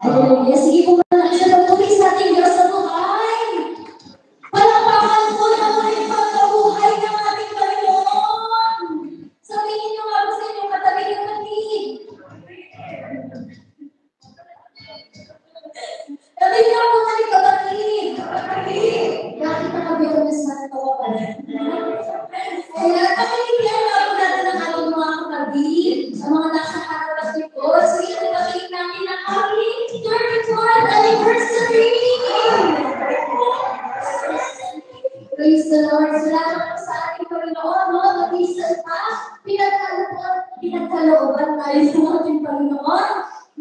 Hallelujah. Sige po na siya pagpuli sa ating Diyos sa buhay. Palakpakan po na ulit pagkabuhay ng ating Panginoon. Sabihin niyo nga po sa inyong katabi ng kapatid. Sabihin niyo po sa inyong kapatid. Bakit nakabito na sa tawa pa rin? Kaya kapatid ako natin ang ating mga kapatid sa mga nasa harapas niyo po. Sige, ang kapatid namin na happy 34th anniversary! Praise the Lord. Salamat po sa ating Panginoon. Mag-isal pa. Pinagkalooban tayo sa ating Panginoon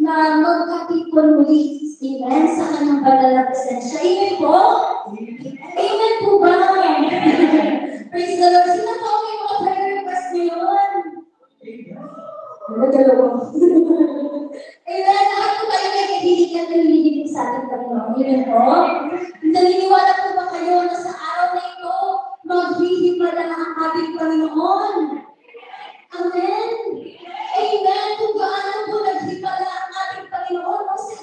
na magkatipon muli. Amen. Sa kanyang banal na presensya. Amen po? Amen po ba? Praise the Lord. Sino po ang mga prayer request ngayon? Dalawa. Amen. Lahat po tayo may kaibigan na nililibig sa ating Panginoon. Amen po? Naniniwala po ba kayo na sa araw na ito, maghihimala na ang ating Panginoon? Amen? Amen. Kung gaano po naghimala ang ating Panginoon sa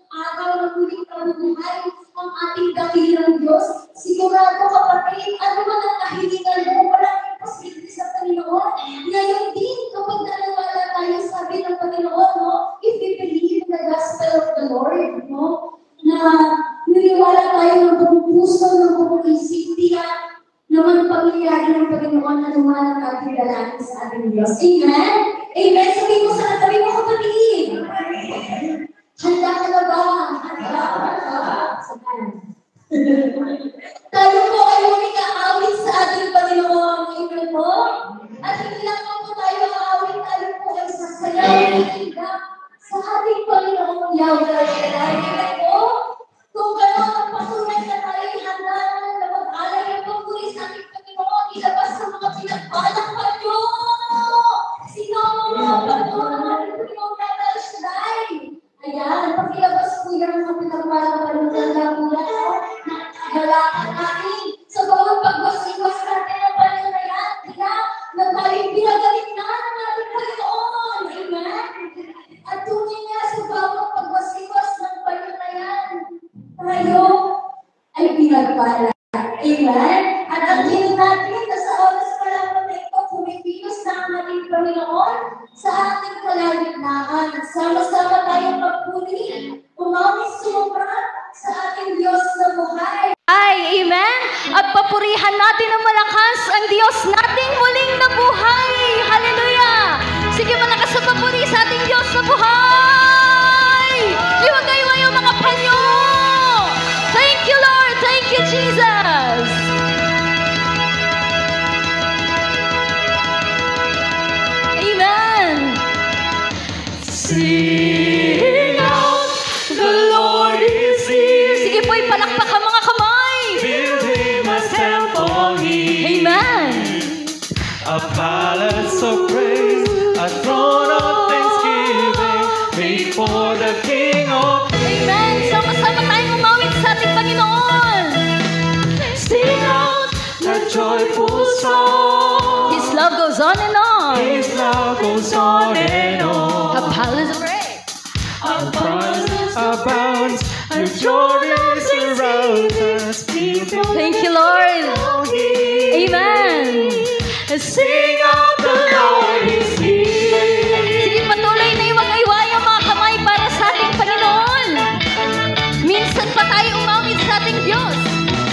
araw na muling kabubuhay ang ating dakilang Diyos, sigurado kapatid, ano man ang kahilingan mo, walang imposible sa Panginoon. Ngayon din, kapag nanawala tayo, sabi ng Panginoon, if we believe in the gospel of the Lord, na niniwala tayo ng buong puso, ng buong isip, tiyak naman pangyayari ng Panginoon na lumalang ating dalangin sa ating Diyos. Amen? Amen? Sabihin mo sa katabi mo, kapatid. Handa ka na ba? Handa ka na ba? Tayo po ay muli kaawit sa ating Panginoon. Amen po? At hindi lang po tayo kaawit, tayo po ay sasayaw at higap sa ating Panginoon Yahweh. Amen po? Kung gano'n ang patunay na tayo handa na mag-alay ang pagpuri sa ating Panginoon, ilabas sa mga pinagpalakpan nyo! Sino ang mga pagpuri ng ating Panginoon na Shaddai? Ayan, pag-ilabas po yan mga pinagpalakpan ng Panginoon na galakan natin sa bawat pagwas-iwas natin ng panahon na yan. Kaya na tayong pinagalit na ng ating Panginoon. Amen? At tunay niya sa bawat pagwas-iwas ng panahon na yan, tayo ay pinagpala. Amen? At ang hiling natin na sa oras pa lang na ito, kumikilos na ang ating Panginoon sa ating kalagitnaan. At sama-sama tayong magpuli, umawis sumubra sa ating Diyos na buhay. Ay, amen? At papurihan natin ng malakas ang Diyos nating muling nabuhay. Hallelujah! Sige, malakas sa papuri sa ating Diyos na buhay! Iwagay mo yung mga panyo! Thank you, Lord! Thank you, Jesus! Amen! Sing out, the Lord is here. Sige po, ipalakpak ang mga kamay! Build him a temple here. Amen! A palace of praise, a throne of thanksgiving, made for the King of Kings. Amen! Sama-sama tayong umawit sa ating Panginoon! Sing out the joyful song. His love goes on and on. His love goes on and on. A palace of praise. Our presence abounds, and joy surrounds us. Thank you, Lord. Amen. Sing out, the Lord is here. Sige, patuloy na iwag-iway ang mga kamay para sa ating Panginoon. Minsan pa tayo umawit sa ating Diyos.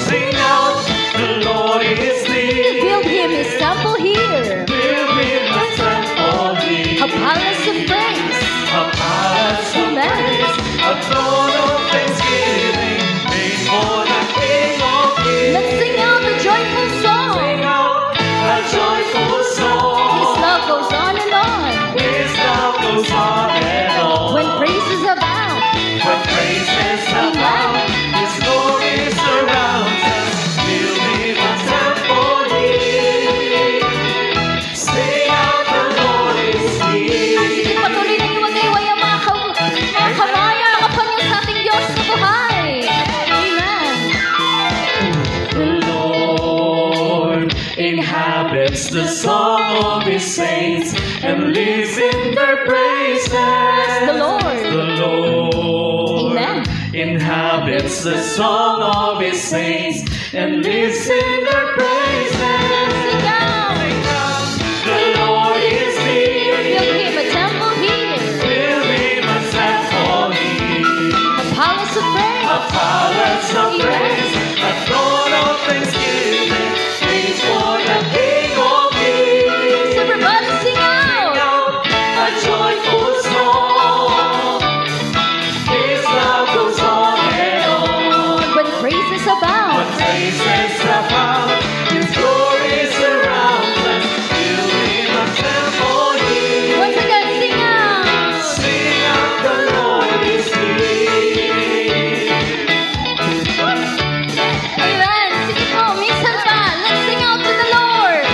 Sing out, the Lord is here. Build Him His temple here. Build him a temple here. A palace of praise. A palace of praise, a throne of thanksgiving, made for the King of Kings. Let's sing out the joyful song. Sing out a joyful song. His love goes on and on. His love goes on and on. When praises abound. When praises abound, His glory surrounds us. Build him a temple here. Sing out, the Lord is here. Patuloy na iwag-iway ang mga kamay, ang mga panyo sa ating Diyos na buhay. Amen. The Lord inhabits the song of His saints and lives in their praises. The Lord. The Lord It's the song of his saints, and this in their praises. Sing out. The Lord is near. Build him a temple here. Build him a temple here. A palace of praise. A palace of praise, a throne of thanksgiving, before the King of Kings. Everybody sing out. A joyful song, His love goes on and on. When praises When abound. praises abound, His glory surrounds us. Build him a temple here. Once again, sing out. Sing out, the Lord is here. Amen. Sige po, minsan pa. Let's sing out to the Lord.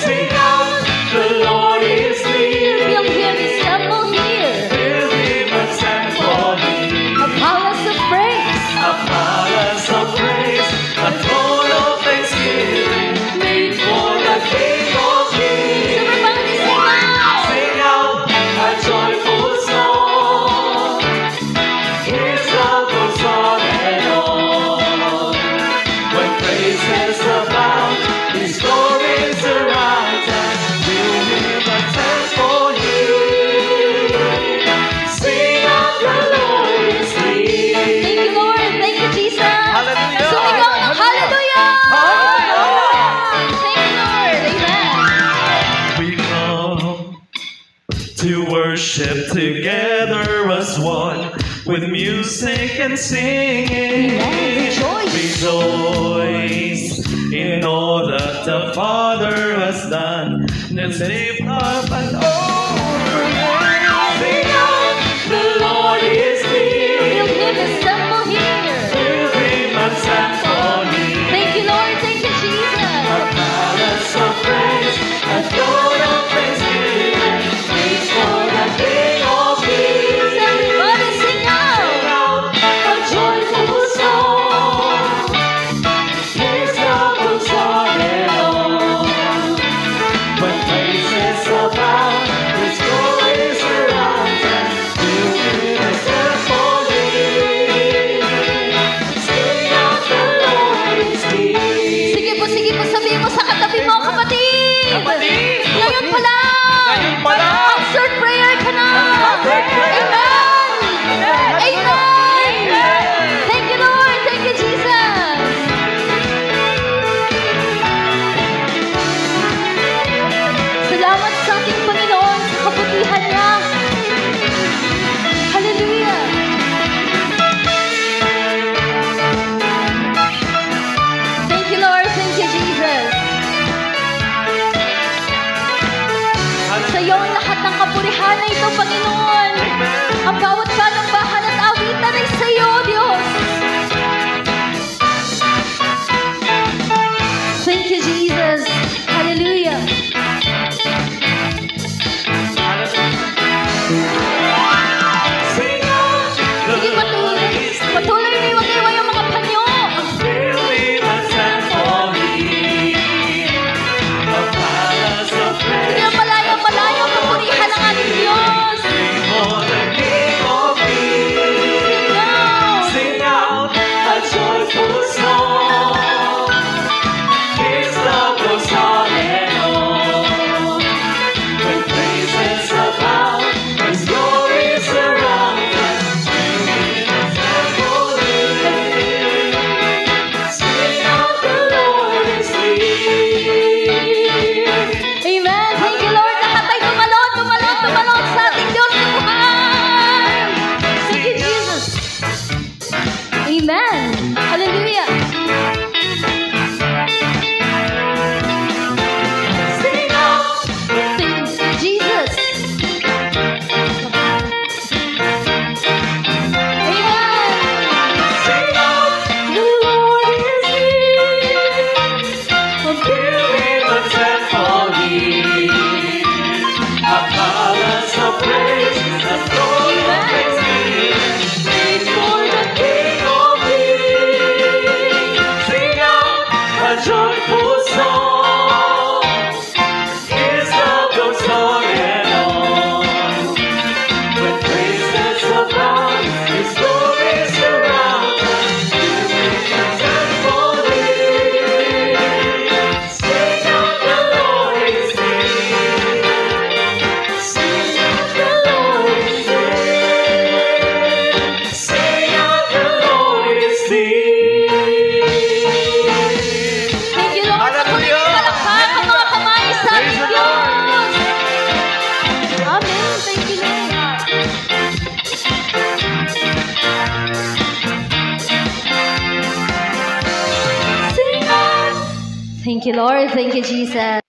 Sing out, the Lord is near. Build him his temple here. Build him a temple here. A palace of praise. A palace of praise, a throne of thanksgiving, made for the King of Kings. Everybody sing out. Sing out a joyful song, His love goes on and on. When praises abound, His glory surrounds us. Build him a temple here. Sing out, the Lord is here. Thank you, Lord. Thank you, Jesus. Hallelujah. Sumigaw ng hallelujah. Hallelujah. Thank you, Lord. Amen. We come to worship together as one, with music and singing. Rejoice. Rejoice in all that the Father has done. Let's lift up an offering. Sing out, the Lord is near. Build him his temple here. Build him a temple here. Thank you, Lord. Thank you, Jesus. A palace of praise, a throne of thanksgiving, made for the King of Kings. Everybody sing out. A joyful song, His love goes on and on. When praises abound, Thank you, Lord. Thank you, Jesus.